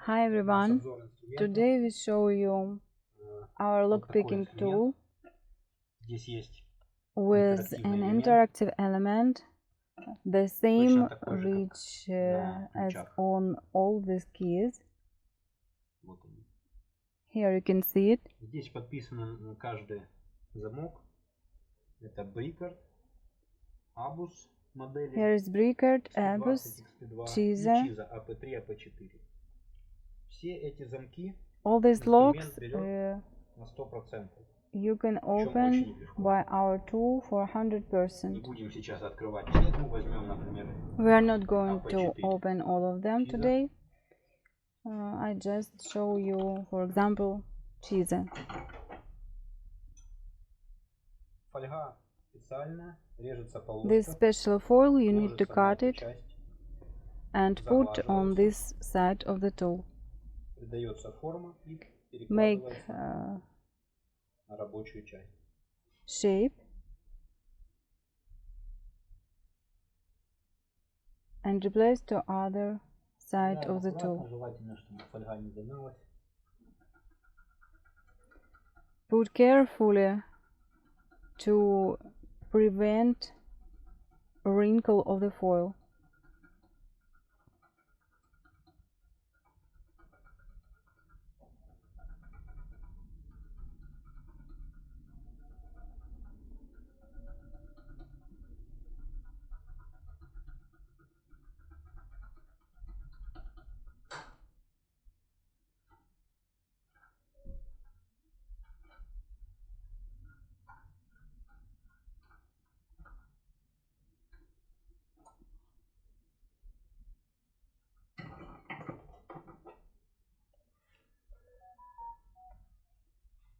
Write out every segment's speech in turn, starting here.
Hi everyone, today we show you our lockpicking tool with an interactive element, the same which as on all these keys. Here you can see it. Здесь подписан на каждый замок. Это BRICARD ABUS модели. Here is BRICARD, ABUS, CISA, AP3, AP4. Все эти замки all these locks на 100%. you can open by our tool for 100%. Не будем сейчас открывать все, ну возьмем, например, We are not going to open all of them today. I just show you, for example, CISA. Фольга специальная, режется полоска. This special foil, you need to cut it and put on this side of the tool. Придается форма и Make перекладывается на рабочую часть. shape and replace to other side of the tool. Желательно, чтобы фольга не замялась. Put carefully to prevent a wrinkle of the foil.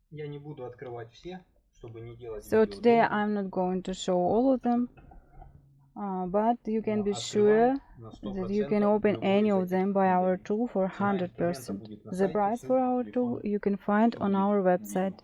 Я не буду открывать все, чтобы не делать So видео today долго. I'm not going to show all of them, but you can be sure that you can open any of them by our tool for 100%. The price for our tool you can find on our website.